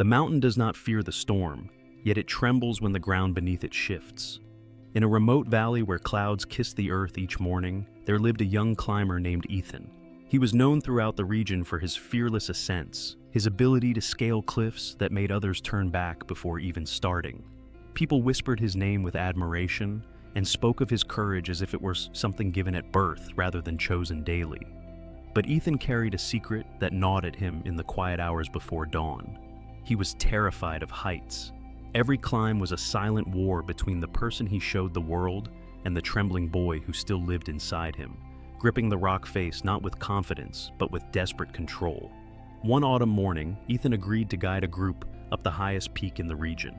The mountain does not fear the storm, yet it trembles when the ground beneath it shifts. In a remote valley where clouds kiss the earth each morning, there lived a young climber named Ethan. He was known throughout the region for his fearless ascents, his ability to scale cliffs that made others turn back before even starting. People whispered his name with admiration and spoke of his courage as if it were something given at birth rather than chosen daily. But Ethan carried a secret that gnawed at him in the quiet hours before dawn. He was terrified of heights. Every climb was a silent war between the person he showed the world and the trembling boy who still lived inside him, gripping the rock face not with confidence, but with desperate control. One autumn morning, Ethan agreed to guide a group up the highest peak in the region,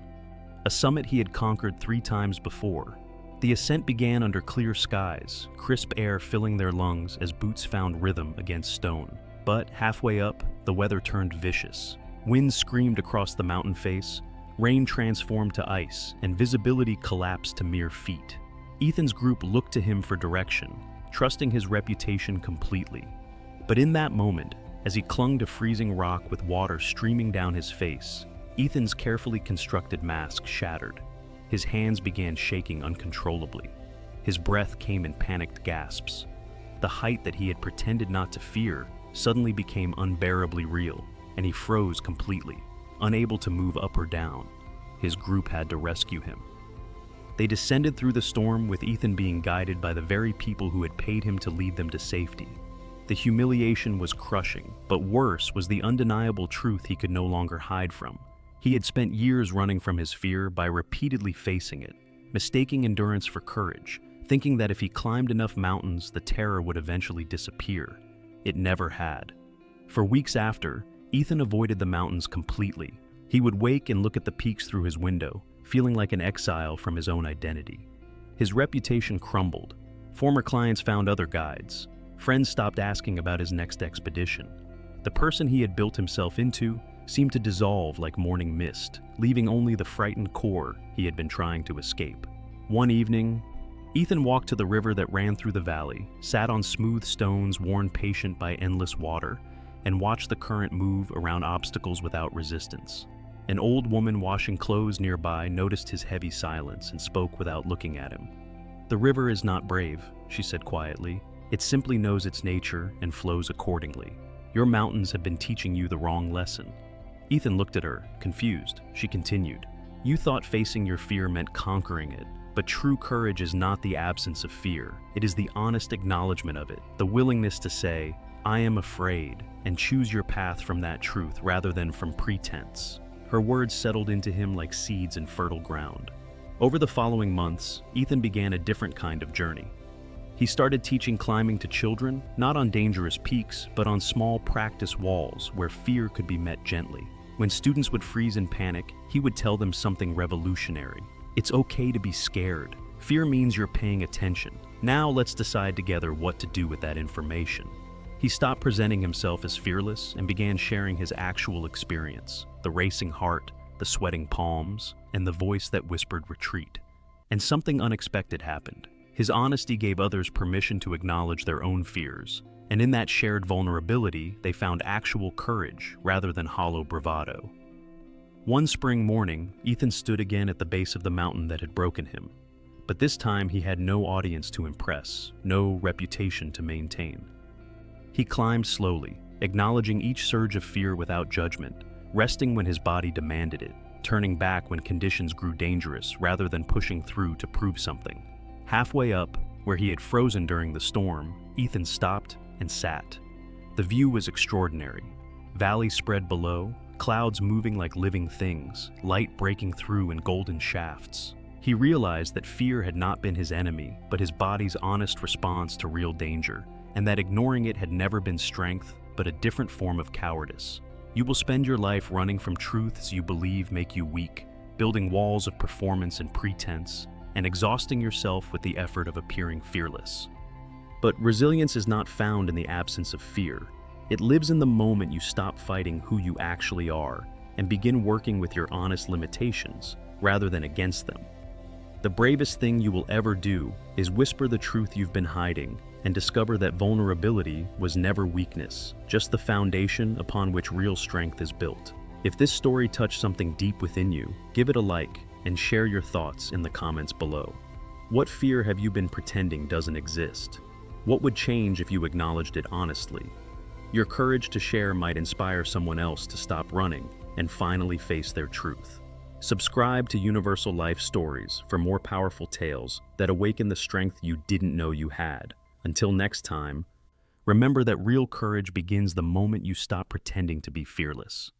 a summit he had conquered 3 times before. The ascent began under clear skies, crisp air filling their lungs as boots found rhythm against stone. But halfway up, the weather turned vicious. Winds screamed across the mountain face, rain transformed to ice, and visibility collapsed to mere feet. Ethan's group looked to him for direction, trusting his reputation completely. But in that moment, as he clung to freezing rock with water streaming down his face, Ethan's carefully constructed mask shattered. His hands began shaking uncontrollably. His breath came in panicked gasps. The height that he had pretended not to fear suddenly became unbearably real, and he froze completely, unable to move up or down. His group had to rescue him. They descended through the storm, with Ethan being guided by the very people who had paid him to lead them to safety. The humiliation was crushing, but worse was the undeniable truth he could no longer hide from. He had spent years running from his fear by repeatedly facing it, mistaking endurance for courage, thinking that if he climbed enough mountains, the terror would eventually disappear. It never had. For weeks after, Ethan avoided the mountains completely. He would wake and look at the peaks through his window, feeling like an exile from his own identity. His reputation crumbled. Former clients found other guides. Friends stopped asking about his next expedition. The person he had built himself into seemed to dissolve like morning mist, leaving only the frightened core he had been trying to escape. One evening, Ethan walked to the river that ran through the valley, sat on smooth stones worn patient by endless water, and watched the current move around obstacles without resistance. An old woman washing clothes nearby noticed his heavy silence and spoke without looking at him. "The river is not brave," she said quietly. "It simply knows its nature and flows accordingly. Your mountains have been teaching you the wrong lesson." Ethan looked at her, confused. She continued, "You thought facing your fear meant conquering it, but true courage is not the absence of fear. It is the honest acknowledgement of it, the willingness to say, 'I am afraid,' and choose your path from that truth rather than from pretense." Her words settled into him like seeds in fertile ground. Over the following months, Ethan began a different kind of journey. He started teaching climbing to children, not on dangerous peaks, but on small practice walls where fear could be met gently. When students would freeze in panic, he would tell them something revolutionary. "It's okay to be scared. Fear means you're paying attention. Now let's decide together what to do with that information." He stopped presenting himself as fearless and began sharing his actual experience, the racing heart, the sweating palms, and the voice that whispered retreat. And something unexpected happened. His honesty gave others permission to acknowledge their own fears, and in that shared vulnerability, they found actual courage rather than hollow bravado. One spring morning, Ethan stood again at the base of the mountain that had broken him. But this time he had no audience to impress, no reputation to maintain. He climbed slowly, acknowledging each surge of fear without judgment, resting when his body demanded it, turning back when conditions grew dangerous rather than pushing through to prove something. Halfway up, where he had frozen during the storm, Ethan stopped and sat. The view was extraordinary. Valleys spread below, clouds moving like living things, light breaking through in golden shafts. He realized that fear had not been his enemy, but his body's honest response to real danger, and that ignoring it had never been strength, but a different form of cowardice. You will spend your life running from truths you believe make you weak, building walls of performance and pretense, and exhausting yourself with the effort of appearing fearless. But resilience is not found in the absence of fear. It lives in the moment you stop fighting who you actually are and begin working with your honest limitations rather than against them. The bravest thing you will ever do is whisper the truth you've been hiding and discover that vulnerability was never weakness, just the foundation upon which real strength is built. If this story touched something deep within you, give it a like and share your thoughts in the comments below. What fear have you been pretending doesn't exist? What would change if you acknowledged it honestly? Your courage to share might inspire someone else to stop running and finally face their truth. Subscribe to Universal Life Stories for more powerful tales that awaken the strength you didn't know you had. Until next time, remember that real courage begins the moment you stop pretending to be fearless.